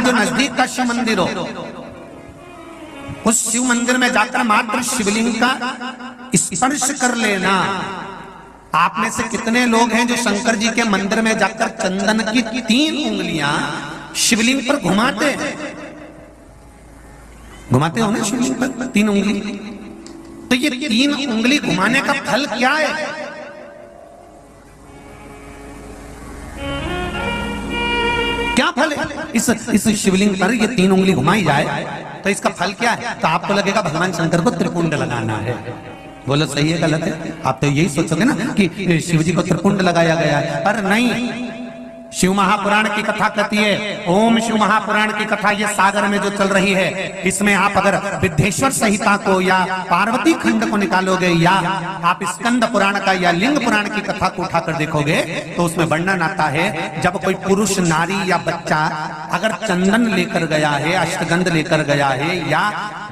जो नजदीक का शिव मंदिर हो, उस शिव मंदिर में जाकर मात्र शिवलिंग का स्पर्श कर लेना। आप में से कितने लोग हैं जो शंकर जी के मंदिर में जाकर चंदन की 3 उंगलियां शिवलिंग पर घुमाते हैं? घुमाते हो ना शिवलिंग पर 3 उंगली? तो ये 3 उंगली घुमाने का फल क्या है? क्या फल है? इस शिवलिंग पर ये 3 उंगली घुमाई जाए तो इसका फल क्या है? तो आपको लगेगा भगवान शंकर को त्रिपुंड लगाना है। बोलो सही है गलत है? आप तो यही सोचोगे ना कि शिव जी को त्रिपुंड लगाया गया है, पर नहीं। शिव महापुराण की कथा कहती है, ओम शिव महापुराण की कथा ये सागर में जो चल रही है, इसमें आप अगर विद्धेश्वर संहिता को या पार्वती खंड को निकालोगे या आप स्कंद पुराण का या लिंग पुराण की कथा को उठाकर देखोगे तो उसमें वर्णन आता है जब कोई पुरुष, नारी या बच्चा अगर चंदन लेकर गया है, अष्टगंध लेकर गया है या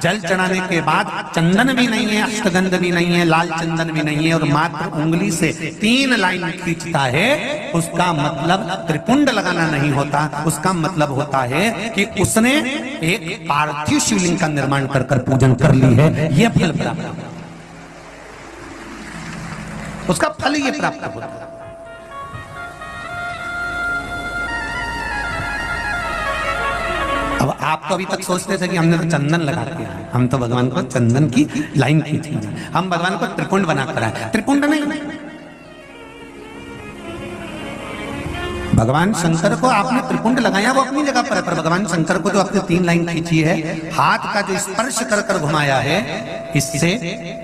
जल चढ़ाने के बाद चंदन भी नहीं है, अष्टगंध भी नहीं है, लाल चंदन भी नहीं है और मात्र उंगली से 3 लाइन खींचता है, उसका मतलब त्रिपुंड लगाना नहीं होता। उसका मतलब होता है कि उसने एक पार्थिव शिवलिंग का निर्माण कर पूजन कर ली है। यह फल प्राप्त, उसका फल ये प्राप्त होता है। अब आप तो अभी तक सोचते थे कि हमने तो चंदन लगा दिया है, हम तो भगवान को चंदन की लाइन खींची, हम भगवान को त्रिपुंड बनाकर आए। त्रिपुंड नहीं, भगवान शंकर को आपने त्रिपुंड लगाया वो अपनी जगह पर है, पर भगवान शंकर को जो आपने 3 लाइन खींची है, हाथ का जो स्पर्श कर कर घुमाया है, इससे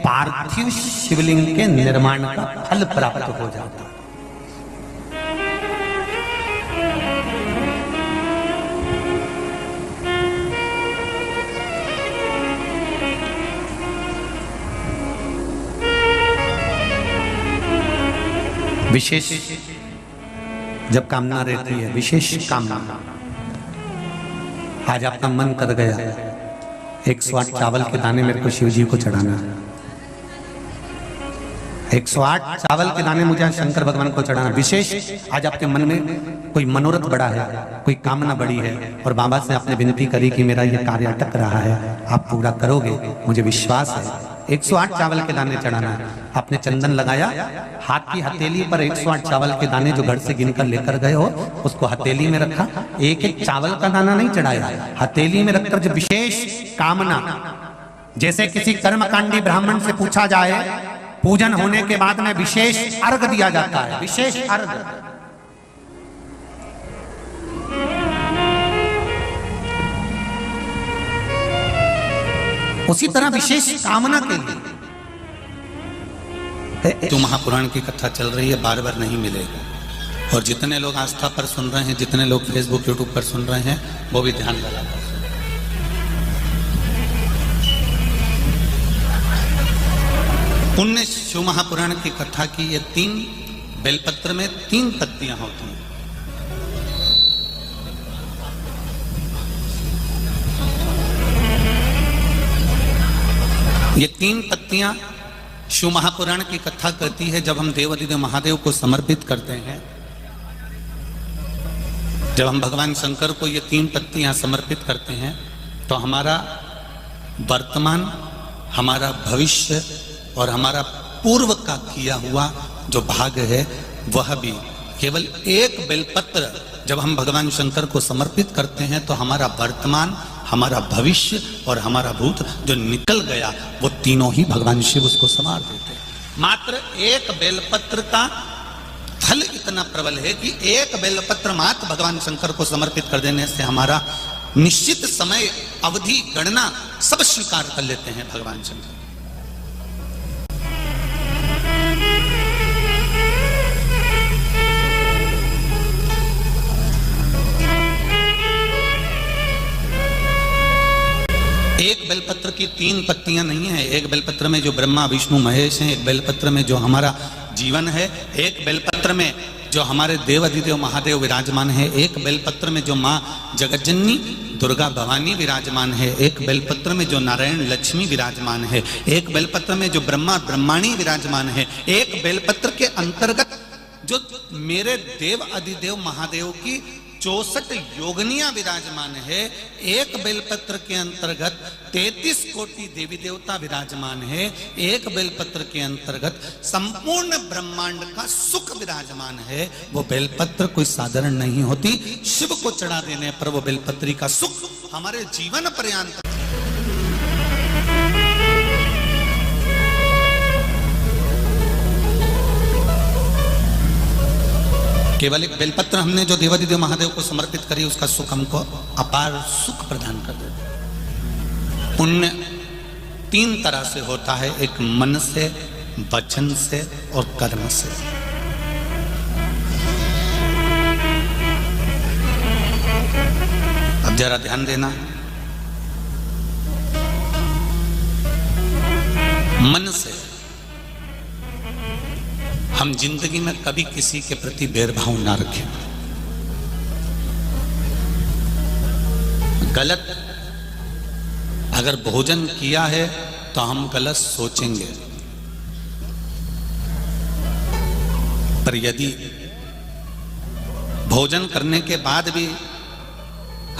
पार्थिव शिवलिंग के निर्माण का फल प्राप्त हो जाता है। विशेष जब कामना रहती है, विशेष कामना, आज आपका मन कर गया 108 चावल के दाने मेरे को शिव जी को चढ़ाना है, 108 चावल के दाने मुझे शंकर भगवान को चढ़ाना। विशेष आज आपके मन में कोई मनोरथ बड़ा है, कोई कामना बड़ी है और बाबा से आपने विनती करी कि मेरा ये कार्य अटक रहा है, आप पूरा करोगे, मुझे विश्वास है। 108 चावल के दाने चढ़ाना है। आपने चंदन लगाया, हाथ की हथेली पर 108 चावल के दाने जो घर से गिनकर लेकर गए हो उसको हथेली में रखा। एक एक चावल का दाना नहीं चढ़ाया, हथेली में रखकर जो विशेष कामना, जैसे किसी कर्मकांडी ब्राह्मण से पूछा जाए, पूजन होने के बाद में विशेष अर्घ दिया जाता है, विशेष अर्घ। उसी तरह विशेष कामना के लिए जो महापुराण की कथा चल रही है बार बार नहीं मिलेगा। और जितने लोग आस्था पर सुन रहे हैं, जितने लोग फेसबुक यूट्यूब पर सुन रहे हैं, वो भी ध्यान लगाकर पुण्य शिव महापुराण की कथा की ये 3 बेलपत्र में 3 पत्तियां होती हैं। ये 3 पत्तियां शिव महापुराण की कथा कहती है। जब हम देवाधिदेव महादेव को समर्पित करते हैं, जब हम भगवान शंकर को ये 3 पत्तियां समर्पित करते हैं, तो हमारा वर्तमान, हमारा भविष्य और हमारा पूर्व का किया हुआ जो भाग है वह भी केवल एक बेलपत्र जब हम भगवान शंकर को समर्पित करते हैं तो हमारा वर्तमान, हमारा भविष्य और हमारा भूत जो निकल गया वो तीनों ही भगवान शिव उसको संवार देते हैं। मात्र एक बेलपत्र का फल इतना प्रबल है कि एक बेलपत्र मात्र भगवान शंकर को समर्पित कर देने से हमारा निश्चित समय अवधि गणना सब स्वीकार कर लेते हैं भगवान शंकर। एक बेलपत्र की 3 पत्तियां नहीं है। एक बेलपत्र में जो ब्रह्मा विष्णु महेश हैं, एक बेलपत्र में जो हमारा जीवन है, एक बेलपत्र में जो हमारे देव अधिदेव महादेव विराजमान है, एक बेलपत्र में जो माँ जगज्जननी दुर्गा भवानी विराजमान है, एक बेलपत्र में जो नारायण लक्ष्मी विराजमान है, एक बेलपत्र में जो ब्रह्मा ब्रह्माणी विराजमान है, एक बेलपत्र के अंतर्गत जो मेरे देव अधिदेव महादेव की 64 योगनियां विराजमान है। एक बेलपत्र के अंतर्गत 33 कोटि देवी देवता विराजमान है। एक बेलपत्र के अंतर्गत संपूर्ण ब्रह्मांड का सुख विराजमान है। वो बेलपत्र कोई साधारण नहीं होती। शिव को चढ़ा देने पर वो बेलपत्री का सुख हमारे जीवन पर्यंत। केवल एक बेलपत्र हमने जो देवादिदेव महादेव को समर्पित करी, उसका सुख हमको अपार सुख प्रदान कर देता। पुण्य 3 तरह से होता है, एक मन से, वचन से और कर्म से। अब जरा ध्यान देना, मन से हम जिंदगी में कभी किसी के प्रति भेदभाव ना रखें। गलत अगर भोजन किया है तो हम गलत सोचेंगे, पर यदि भोजन करने के बाद भी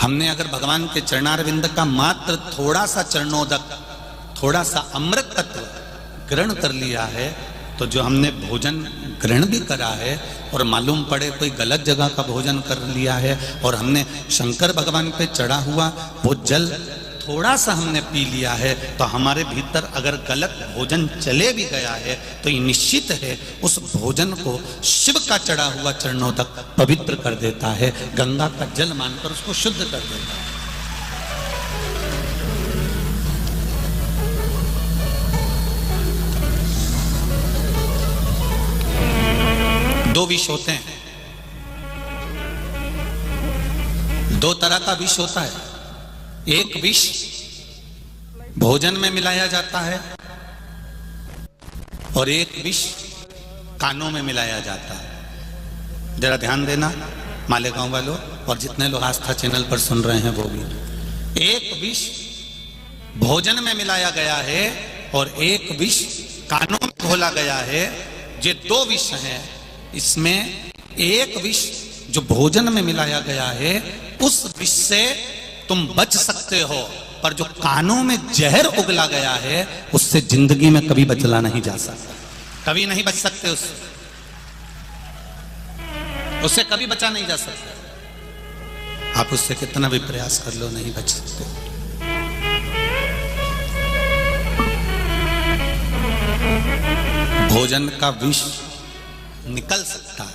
हमने अगर भगवान के चरणारविंद का मात्र थोड़ा सा चरणोदक, थोड़ा सा अमृत तत्व ग्रहण कर लिया है, तो जो हमने भोजन ग्रहण भी करा है और मालूम पड़े कोई गलत जगह का भोजन कर लिया है और हमने शंकर भगवान पे चढ़ा हुआ वो जल थोड़ा सा हमने पी लिया है, तो हमारे भीतर अगर गलत भोजन चले भी गया है तो ये निश्चित है उस भोजन को शिव का चढ़ा हुआ चरणों तक पवित्र कर देता है, गंगा का जल मानकर उसको शुद्ध कर देता है। दो विष होते हैं, 2 तरह का विष होता है। एक विष भोजन में मिलाया जाता है और एक विष कानों में मिलाया जाता है। जरा ध्यान देना मालेगांव वालों और जितने लोग आस्था चैनल पर सुन रहे हैं वो भी। एक विष भोजन में मिलाया गया है और एक विष कानों में घोला गया है। ये 2 विष हैं। इसमें एक विष जो भोजन में मिलाया गया है उस विष से तुम बच सकते हो, पर जो कानों में जहर उगला गया है उससे जिंदगी में कभी बचला नहीं जा सकता, कभी नहीं बच सकते। उससे kभी बचा नहीं जा सकता। आप उससे कितना भी प्रयास कर लो नहीं बच सकते। भोजन का विष निकल सकता है